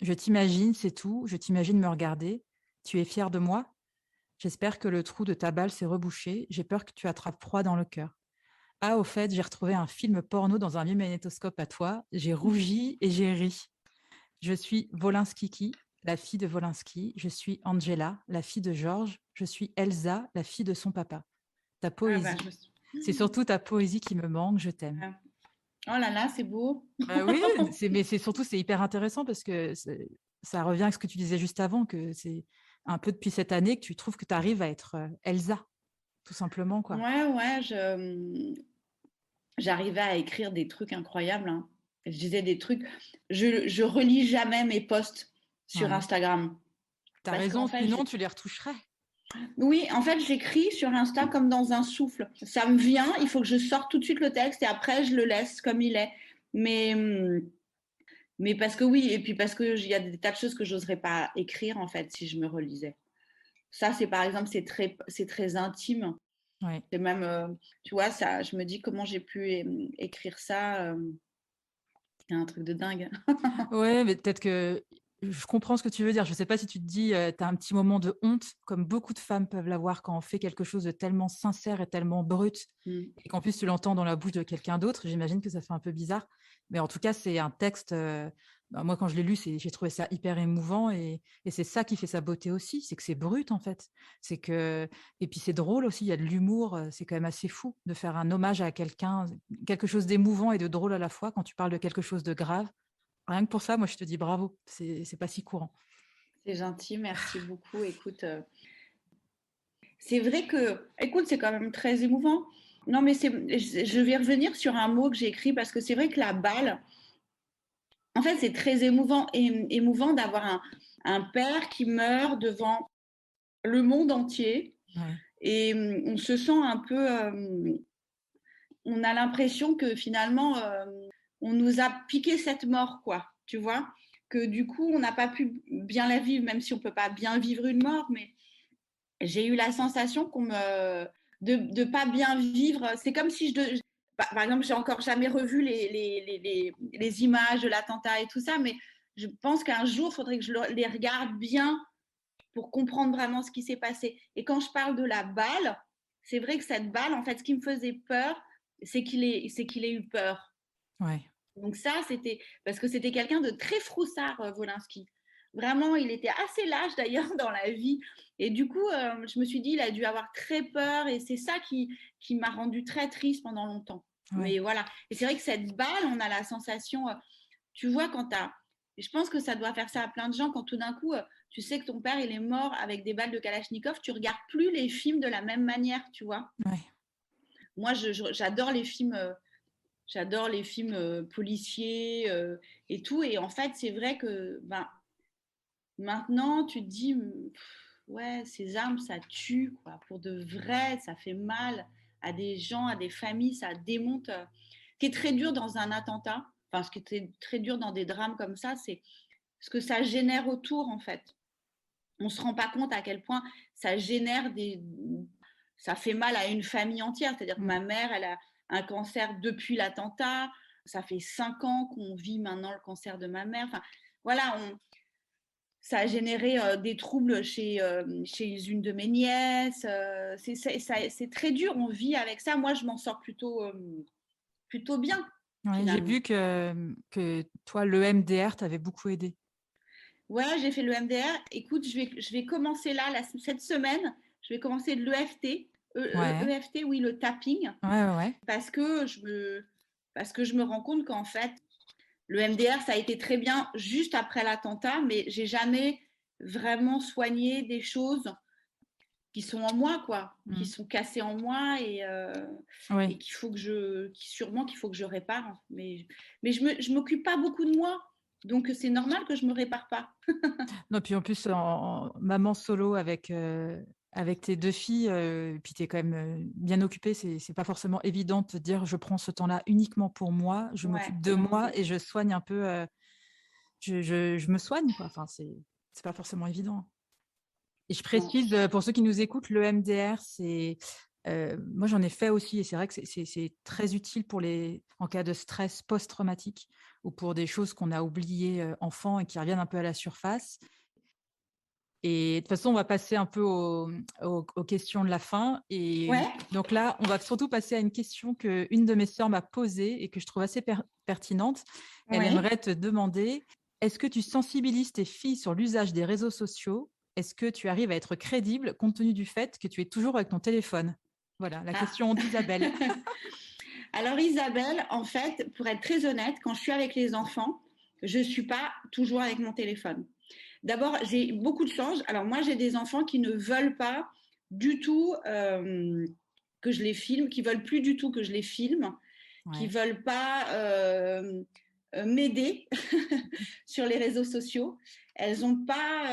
je t'imagine, c'est tout, je t'imagine me regarder. Tu es fière de moi? J'espère que le trou de ta balle s'est rebouché. J'ai peur que tu attrapes froid dans le cœur. Ah, au fait, j'ai retrouvé un film porno dans un vieux magnétoscope à toi. J'ai rougi et j'ai ri. Je suis Wolinski, la fille de Wolinski. Je suis Angela, la fille de Georges. Je suis Elsa, la fille de son papa. Ta Ah bah, poésie. C'est surtout ta poésie qui me manque. Je t'aime. Ah. Oh là là, c'est beau. Oui, mais c'est surtout, c'est hyper intéressant parce que ça revient à ce que tu disais juste avant, que c'est un peu depuis cette année que tu trouves que tu arrives à être Elsa, tout simplement, quoi. Ouais, j'arrivais à écrire des trucs incroyables, hein. Je disais des trucs. Je relis jamais mes posts sur Ouais. Instagram. T'as Parce qu'en raison, fait, sinon tu les retoucherais. oui, en fait, j'écris sur Insta comme dans un souffle. Ça me vient, il faut que je sorte tout de suite le texte et après, je le laisse comme il est. Mais, hum, mais parce que oui, et puis parce qu'il y a des tas de choses que j'oserais pas écrire, en fait, si je me relisais. Ça, c'est par exemple, c'est très intime. Ouais. C'est même, tu vois, ça, je me dis comment j'ai pu écrire ça. C'est un truc de dingue. Ouais, mais peut-être que je comprends ce que tu veux dire. Je sais pas si tu te dis, tu as un petit moment de honte, comme beaucoup de femmes peuvent l'avoir quand on fait quelque chose de tellement sincère et tellement brut, Mm. et qu'en plus tu l'entends dans la bouche de quelqu'un d'autre. J'imagine que ça fait un peu bizarre. Mais en tout cas, c'est un texte, moi quand je l'ai lu, j'ai trouvé ça hyper émouvant et c'est ça qui fait sa beauté aussi, c'est que c'est brut en fait. C'est que et puis c'est drôle aussi, il y a de l'humour, c'est quand même assez fou de faire un hommage à quelqu'un, quelque chose d'émouvant et de drôle à la fois quand tu parles de quelque chose de grave. Rien que pour ça, moi, je te dis bravo. C'est pas si courant. C'est gentil, merci beaucoup. Écoute, c'est vrai que, écoute, c'est quand même très émouvant. Non, mais je vais revenir sur un mot que j'ai écrit parce que c'est vrai que la balle, en fait, c'est très émouvant d'avoir un père qui meurt devant le monde entier Ouais, et on se sent un peu, on a l'impression que finalement, on nous a piqué cette mort, quoi, tu vois, que du coup, on n'a pas pu bien la vivre, même si on peut pas bien vivre une mort, mais j'ai eu la sensation de pas bien vivre. C'est comme si par exemple, j'ai encore jamais revu les images de l'attentat et tout ça, mais je pense qu'un jour, il faudrait que les regarde bien pour comprendre vraiment ce qui s'est passé. Et quand je parle de la balle, c'est vrai que cette balle, en fait, ce qui me faisait peur, c'est qu'il ait eu peur. ouais, Donc ça, c'était parce que c'était quelqu'un de très froussard, Wolinski. Vraiment, il était assez lâche d'ailleurs dans la vie. Et du coup, je me suis dit, il a dû avoir très peur et c'est ça qui m'a rendue très triste pendant longtemps. ouais. Mais voilà. Et c'est vrai que cette balle, on a la sensation, tu vois, quand tu as... Je pense que ça doit faire ça à plein de gens quand tout d'un coup, tu sais que ton père, il est mort avec des balles de Kalachnikov, tu regardes plus les films de la même manière, tu vois. Ouais. Moi, j'adore les films policiers et tout. Et en fait, c'est vrai que ben, maintenant, tu te dis, ouais, ces armes, ça tue, quoi. Pour de vrai, ça fait mal à des gens, à des familles, ça démonte. Ce qui est très dur dans un attentat, enfin, ce qui est très dur dans des drames comme ça, c'est ce que ça génère autour, en fait. On ne se rend pas compte à quel point ça génère des... Ça fait mal à une famille entière. C'est-à-dire que Mm. ma mère, elle a un cancer depuis l'attentat. Ça fait 5 ans qu'on vit maintenant le cancer de ma mère. Enfin, voilà, ça a généré des troubles chez une de mes nièces. C'est très dur, on vit avec ça. Moi, je m'en sors plutôt bien, Ouais, j'ai finalement. vu que toi, le MDR t'avait beaucoup aidé. Ouais, j'ai fait le MDR. Écoute, je vais commencer cette semaine, je vais commencer l'EFT. Ouais, EFT, oui, le tapping, ouais, ouais, ouais. parce que parce que je me rends compte qu'en fait, le MDR, ça a été très bien juste après l'attentat, mais j'ai jamais vraiment soigné des choses qui sont en moi, quoi, qui Mm. sont cassées en moi Ouais. et sûrement qu'il faut que je répare. Mais je m'occupe pas beaucoup de moi, donc c'est normal que je me répare pas. Non, puis en plus, en maman solo avec tes deux filles, puis tu es quand même bien occupée, c'est pas forcément évident de te dire je prends ce temps-là uniquement pour moi, je Ouais, m'occupe de non, moi et je soigne un peu, je me soigne, quoi. Enfin, c'est pas forcément évident. Et je non. précise, pour ceux qui nous écoutent, le MDR, moi j'en ai fait aussi, et c'est vrai que c'est très utile en cas de stress post-traumatique ou pour des choses qu'on a oubliées enfant et qui reviennent un peu à la surface. Et de toute façon, on va passer un peu aux questions de la fin. Et Ouais, donc là, on va surtout passer à une question qu'une de mes sœurs m'a posée et que je trouve assez pertinente. Elle ouais. aimerait te demander, est-ce que tu sensibilises tes filles sur l'usage des réseaux sociaux? Est-ce que tu arrives à être crédible compte tenu du fait que tu es toujours avec ton téléphone? Voilà, la Ah. question d'Isabelle. Alors Isabelle, en fait, pour être très honnête, quand je suis avec les enfants, je ne suis pas toujours avec mon téléphone. D'abord, j'ai beaucoup de chance. Alors moi, j'ai des enfants qui ne veulent pas du tout que je les filme, qui veulent plus du tout que je les filme, qui Ouais. veulent pas m'aider sur les réseaux sociaux. Elles ont pas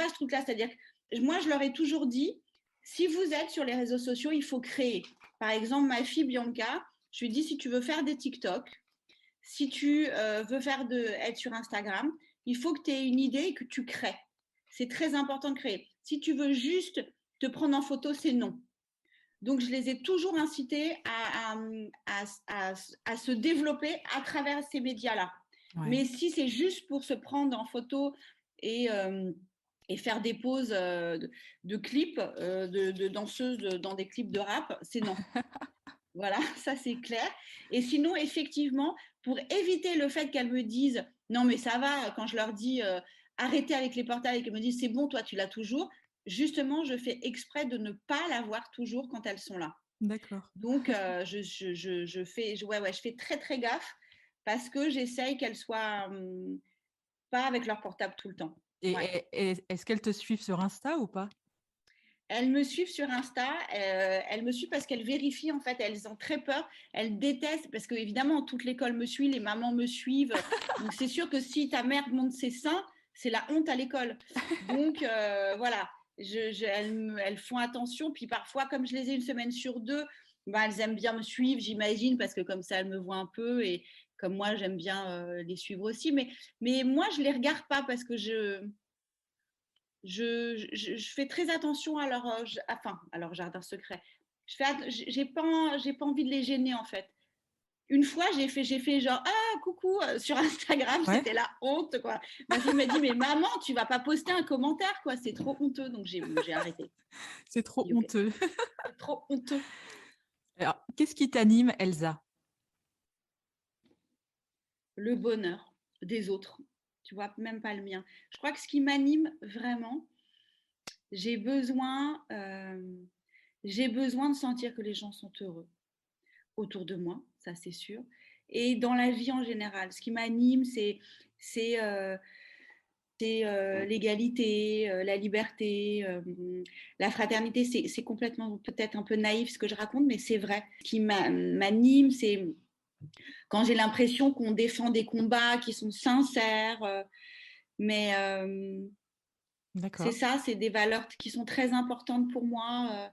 ce truc-là. C'est-à-dire que moi, je leur ai toujours dit, si vous êtes sur les réseaux sociaux, il faut créer. Par exemple, ma fille Bianca, je lui dis, si tu veux faire des TikTok, si tu veux être sur Instagram, il faut que tu aies une idée et que tu crées. C'est très important de créer. Si tu veux juste te prendre en photo, c'est non. Donc, je les ai toujours incités à se développer à travers ces médias-là. Ouais. Mais si c'est juste pour se prendre en photo et, euh, et faire des poses de clips, de danseuses dans des clips de rap, c'est non. Voilà, ça c'est clair. Et sinon, effectivement, pour éviter le fait qu'elles me disent non, mais ça va, quand je leur dis arrêtez avec les portails et qu'elles me disent c'est bon, toi tu l'as toujours, justement, je fais exprès de ne pas l'avoir toujours quand elles sont là. D'accord. Donc, je fais très très gaffe parce que j'essaye qu'elles soient pas avec leur portable tout le temps. Et, Ouais. est-ce qu'elles te suivent sur Insta ou pas? Elles me suivent sur Insta, elles me suivent parce qu'elles vérifient, en fait, elles ont très peur, elles détestent, parce que évidemment, toute l'école me suit, les mamans me suivent, donc c'est sûr que si ta mère monte ses seins, c'est la honte à l'école. Donc voilà, elles font attention, puis parfois, comme je les ai une semaine sur deux, ben, elles aiment bien me suivre, j'imagine, parce que comme ça, elles me voient un peu, et comme moi, j'aime bien les suivre aussi, mais moi, je les regarde pas parce que je fais très attention à à leur jardin secret. J'ai pas envie de les gêner en fait. Une fois, j'ai fait genre ah coucou sur Instagram, Ouais. c'était la honte quoi. Ma fille m'a dit mais maman, tu vas pas poster un commentaire quoi, c'est trop honteux. Donc j'ai arrêté. C'est trop J'ai dit, ok, honteux. c'est trop honteux. Alors, qu'est-ce qui t'anime, Elsa? Le bonheur des autres, tu vois, même pas le mien. Je crois que ce qui m'anime vraiment, j'ai besoin, euh, j'ai besoin de sentir que les gens sont heureux autour de moi, ça c'est sûr. Et dans la vie en général, ce qui m'anime, c'est l'égalité, la liberté, la fraternité. C'est complètement peut-être un peu naïf ce que je raconte, mais c'est vrai. Ce qui m'anime, c'est quand j'ai l'impression qu'on défend des combats qui sont sincères, mais c'est D'accord. ça, c'est des valeurs qui sont très importantes pour moi.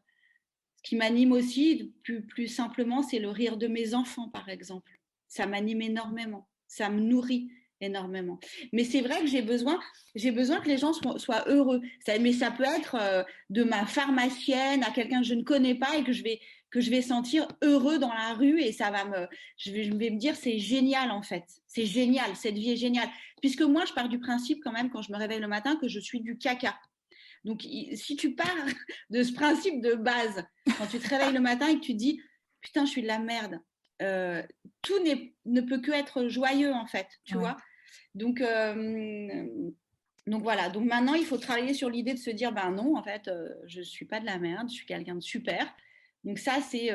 Ce qui m'anime aussi, plus simplement, c'est le rire de mes enfants, par exemple. Ça m'anime énormément. Ça me nourrit énormément. Mais c'est vrai que j'ai besoin que les gens soient heureux. Mais ça peut être de ma pharmacienne à quelqu'un que je ne connais pas et que je vais sentir heureux dans la rue et je vais me dire c'est génial en fait. C'est génial, cette vie est géniale. Puisque moi, je pars du principe quand même quand je me réveille le matin que je suis du caca. Donc, si tu pars de ce principe de base, quand tu te réveilles le matin et que tu te dis putain, je suis de la merde, euh, tout ne peut que être joyeux en fait, tu Ouais. vois. Donc, euh, donc voilà. Donc maintenant, il faut travailler sur l'idée de se dire ben non, en fait, je suis pas de la merde, je suis quelqu'un de super. Donc ça, c'est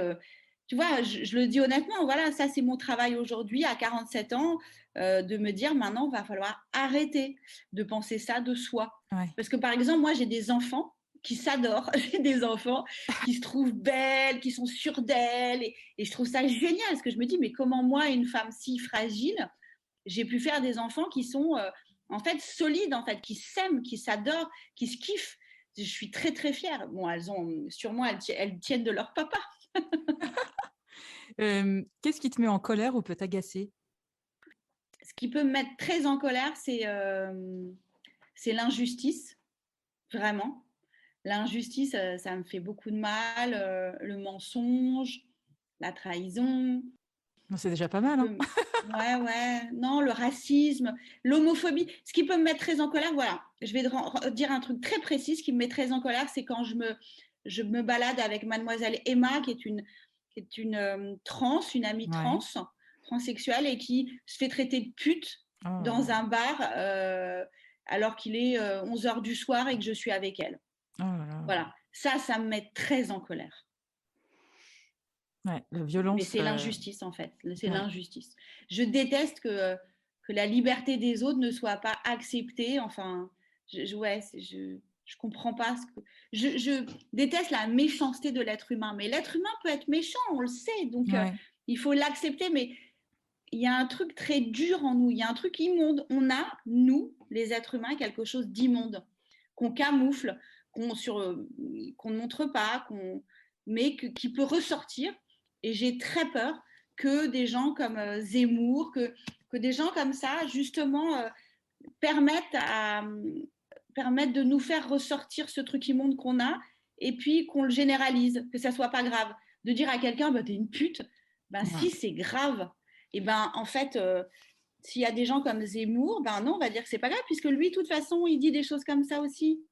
tu vois, je le dis honnêtement, voilà, ça c'est mon travail aujourd'hui à 47 ans, de me dire maintenant, il va falloir arrêter de penser ça de soi. Ouais. Parce que par exemple, moi j'ai des enfants qui s'adorent, j'ai des enfants qui se trouvent belles, qui sont sûres d'elles, et je trouve ça génial, parce que je me dis, mais comment moi, une femme si fragile, j'ai pu faire des enfants qui sont en fait solides, en fait, qui s'aiment, qui s'adorent, qui se kiffent. Je suis très très fière. Bon, sûrement elles tiennent de leur papa. Qu'est-ce qui te met en colère ou peut t'agacer? Ce qui peut me mettre très en colère, c'est l'injustice, vraiment. L'injustice, ça me fait beaucoup de mal. Le mensonge, la trahison. C'est déjà pas mal, hein. Ouais. Non, le racisme, l'homophobie. Ce qui peut me mettre très en colère, voilà. Je vais dire un truc très précis. Ce qui me met très en colère, c'est quand je me balade avec mademoiselle Emma, qui est une trans, une amie Ouais. transsexuelle, et qui se fait traiter de pute Oh là dans là. un bar alors qu'il est 11 heures du soir et que je suis avec elle. Oh là là. Voilà. Ça me met très en colère. Ouais, la Mais violence. c'est l'injustice, en fait. C'est Ouais. l'injustice. Je déteste que la liberté des autres ne soit pas acceptée. Enfin, je comprends pas ce que. Je déteste la méchanceté de l'être humain. Mais l'être humain peut être méchant, on le sait. Donc, Ouais. il faut l'accepter. Mais il y a un truc très dur en nous. Il y a un truc immonde. On a, nous, les êtres humains, quelque chose d'immonde qu'on camoufle, qu'on ne montre pas, mais qui peut ressortir. Et j'ai très peur que des gens comme Zemmour, que des gens comme ça, justement, permettent, permettent de nous faire ressortir ce truc immonde qu'on a, et puis qu'on le généralise, que ça soit pas grave. De dire à quelqu'un, bah, t'es une pute, ben Ouais. si, c'est grave. Et ben en fait, s'il y a des gens comme Zemmour, ben non, on va dire que c'est pas grave, puisque lui, de toute façon, il dit des choses comme ça aussi.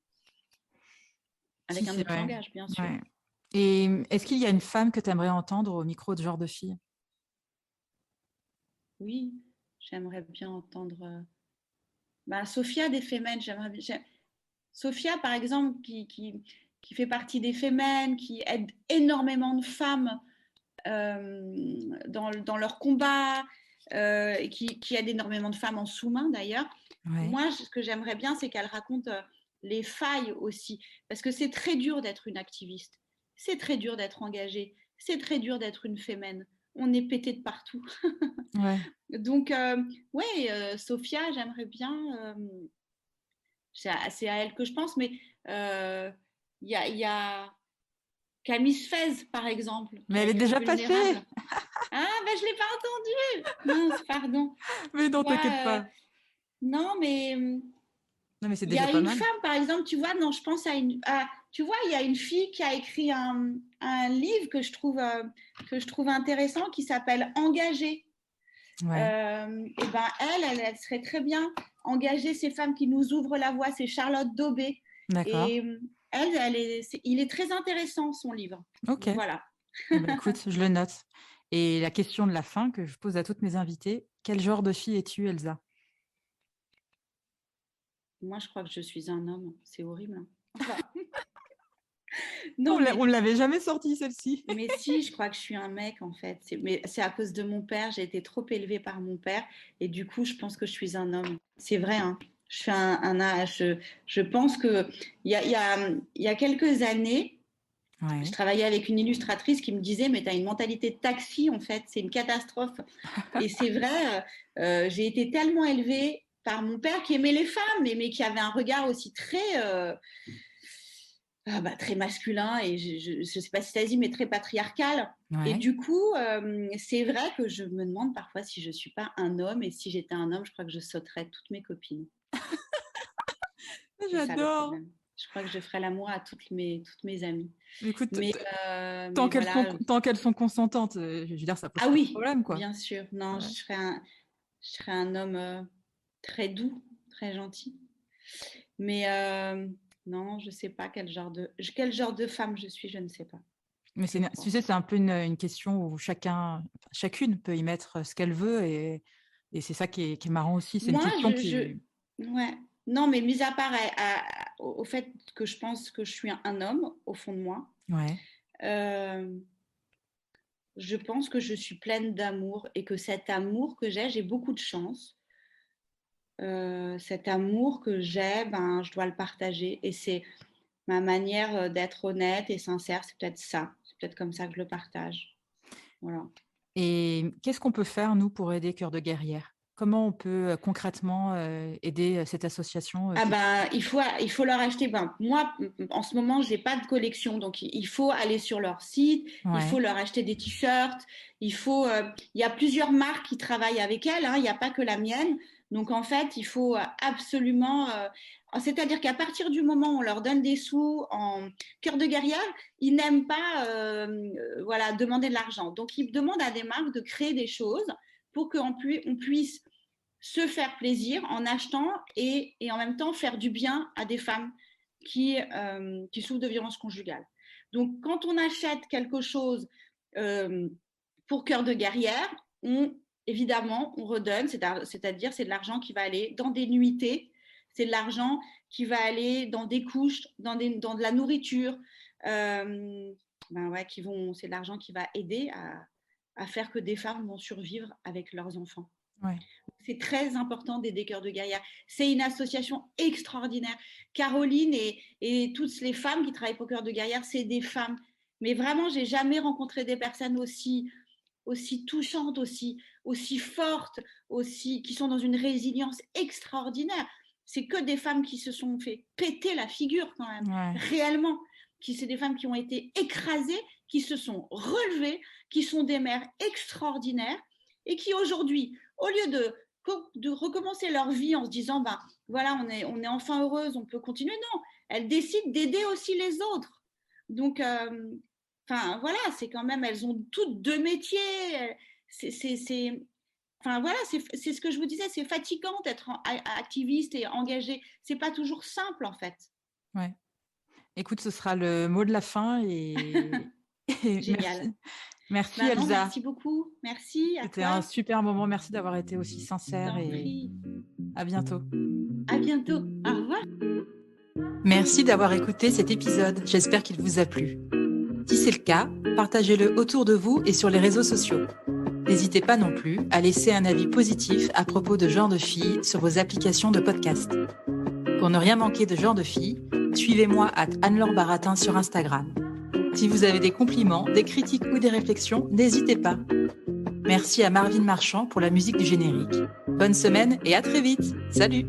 Si, Avec un c'est autre vrai. langage, bien sûr. Ouais. Et est-ce qu'il y a une femme que tu aimerais entendre au micro de Genre de Fille? Oui, j'aimerais bien entendre. Ben, Sophia des Femmes, j'aimerais bien. Sophia, par exemple, qui fait partie des Femmes, qui aide énormément de femmes dans leur combat, et qui aide énormément de femmes en sous-main d'ailleurs. Ouais. Moi, ce que j'aimerais bien, c'est qu'elle raconte les failles aussi. Parce que c'est très dur d'être une activiste. C'est très dur d'être engagée. C'est très dur d'être une fémène. On est pété de partout. Ouais. Donc, ouais, Sophia, j'aimerais bien. C'est à elle que je pense, mais il y a Camille Fez, par exemple, qui Mais a elle est écrit déjà passée. Vulnérable. Ah, ben je ne l'ai pas entendu. Mince, pardon. Mais Tu non, vois, t'inquiète pas. non, mais Non, mais c'est il y déjà a pas une mal. femme, par exemple, tu vois, non, je pense tu vois, il y a une fille qui a écrit un livre que je trouve intéressant qui s'appelle Engagée. Ouais. Et ben elle serait très bien. Engager ces femmes qui nous ouvrent la voie, c'est Charlotte Daubé. D'accord. Et il est très intéressant, son livre. Ok. Donc voilà. Eh ben, écoute, je le note. Et la question de la fin que je pose à toutes mes invitées, quel genre de fille es-tu, Elsa? Moi, je crois que je suis un homme. C'est horrible, hein. Enfin, On non, on me l'avait jamais sortie, celle-ci. mais si, je crois que je suis un mec, en fait. Mais c'est à cause de mon père. J'ai été trop élevée par mon père. Et du coup, je pense que je suis un homme. C'est vrai, hein. Je fais je pense que il y a quelques années, je Ouais. travaillais avec une illustratrice qui me disait, mais tu as une mentalité de taxi, en fait. C'est une catastrophe. Et c'est vrai, j'ai été tellement élevée par mon père qui aimait les femmes, mais qui avait un regard aussi très masculin, et je ne sais pas si tu as dit, mais très patriarcal. Et Ouais. du coup, c'est vrai que je me demande parfois si je ne suis pas un homme, et si j'étais un homme, je crois que je sauterais toutes mes copines. C'est ça le J'adore. problème. Je crois que je ferais l'amour à toutes mes amies. Écoute, Mais voilà. tant qu'elles sont consentantes, je veux dire, ça pose Ah pas de oui, problème, quoi. bien sûr. Non, Ouais. je serais un homme très doux, très gentil. Mais non, je ne sais pas quel genre de femme je suis, je ne sais pas. Mais Je tu crois. sais, c'est un peu une question où chacune peut y mettre ce qu'elle veut et c'est ça qui est marrant aussi. C'est une Moi, question qui. ouais. Non, mais mis à part au fait que je pense que je suis un homme au fond de moi, Ouais. euh, je pense que je suis pleine d'amour, et que cet amour que j'ai beaucoup de chance. Cet amour que j'ai, ben, je dois le partager. Et c'est ma manière d'être honnête et sincère, c'est peut-être ça. C'est peut-être comme ça que je le partage. Voilà. Et qu'est-ce qu'on peut faire, nous, pour aider Cœur de Guerrière? Comment on peut concrètement aider cette association Ah ben, il faut leur acheter. Ben, moi, en ce moment, j'ai pas de collection, donc il faut aller sur leur site. Il faut Ouais. leur acheter des t-shirts. Il y a plusieurs marques qui travaillent avec elles, hein, il n'y a pas que la mienne. Donc, en fait, il faut absolument… c'est-à-dire qu'à partir du moment où on leur donne des sous en cœur de guerrière, ils n'aiment pas demander de l'argent. Donc, ils demandent à des marques de créer des choses pour qu'on puisse se faire plaisir en achetant et en même temps faire du bien à des femmes qui souffrent de violences conjugales. Donc, quand on achète quelque chose pour cœur de guerrière, évidemment, on redonne, c'est-à-dire c'est de l'argent qui va aller dans des nuitées, c'est de l'argent qui va aller dans des couches, dans de la nourriture, c'est de l'argent qui va aider à faire que des femmes vont survivre avec leurs enfants. Ouais. C'est très important d'aider Cœur de guerrière. C'est une association extraordinaire. Caroline et toutes les femmes qui travaillent pour Cœur de guerrière, c'est des femmes. Mais vraiment, j'ai jamais rencontré des personnes aussi touchantes, aussi fortes, qui sont dans une résilience extraordinaire. C'est que des femmes qui se sont fait péter la figure quand même, réellement. C'est des femmes qui ont été écrasées, qui se sont relevées, qui sont des mères extraordinaires et qui aujourd'hui, au lieu de recommencer leur vie en se disant voilà, on est enfin heureuse, on peut continuer, non, elles décident d'aider aussi les autres. Donc voilà, c'est quand même, elles ont toutes deux métiers. C'est ce que je vous disais, c'est fatigant d'être activiste et engagé. C'est pas toujours simple en fait. Ouais. Écoute, ce sera le mot de la fin et Génial. Merci Elsa. Merci beaucoup. Merci à toi. C'était un super moment. Merci d'avoir été aussi sincère et à bientôt. À bientôt. Au revoir. Merci d'avoir écouté cet épisode. J'espère qu'il vous a plu. Si c'est le cas, partagez-le autour de vous et sur les réseaux sociaux. N'hésitez pas non plus à laisser un avis positif à propos de Genre de Filles sur vos applications de podcast. Pour ne rien manquer de Genre de Filles, suivez-moi @Anne-Laure Baratin sur Instagram. Si vous avez des compliments, des critiques ou des réflexions, n'hésitez pas. Merci à Marvin Marchand pour la musique du générique. Bonne semaine et à très vite. Salut!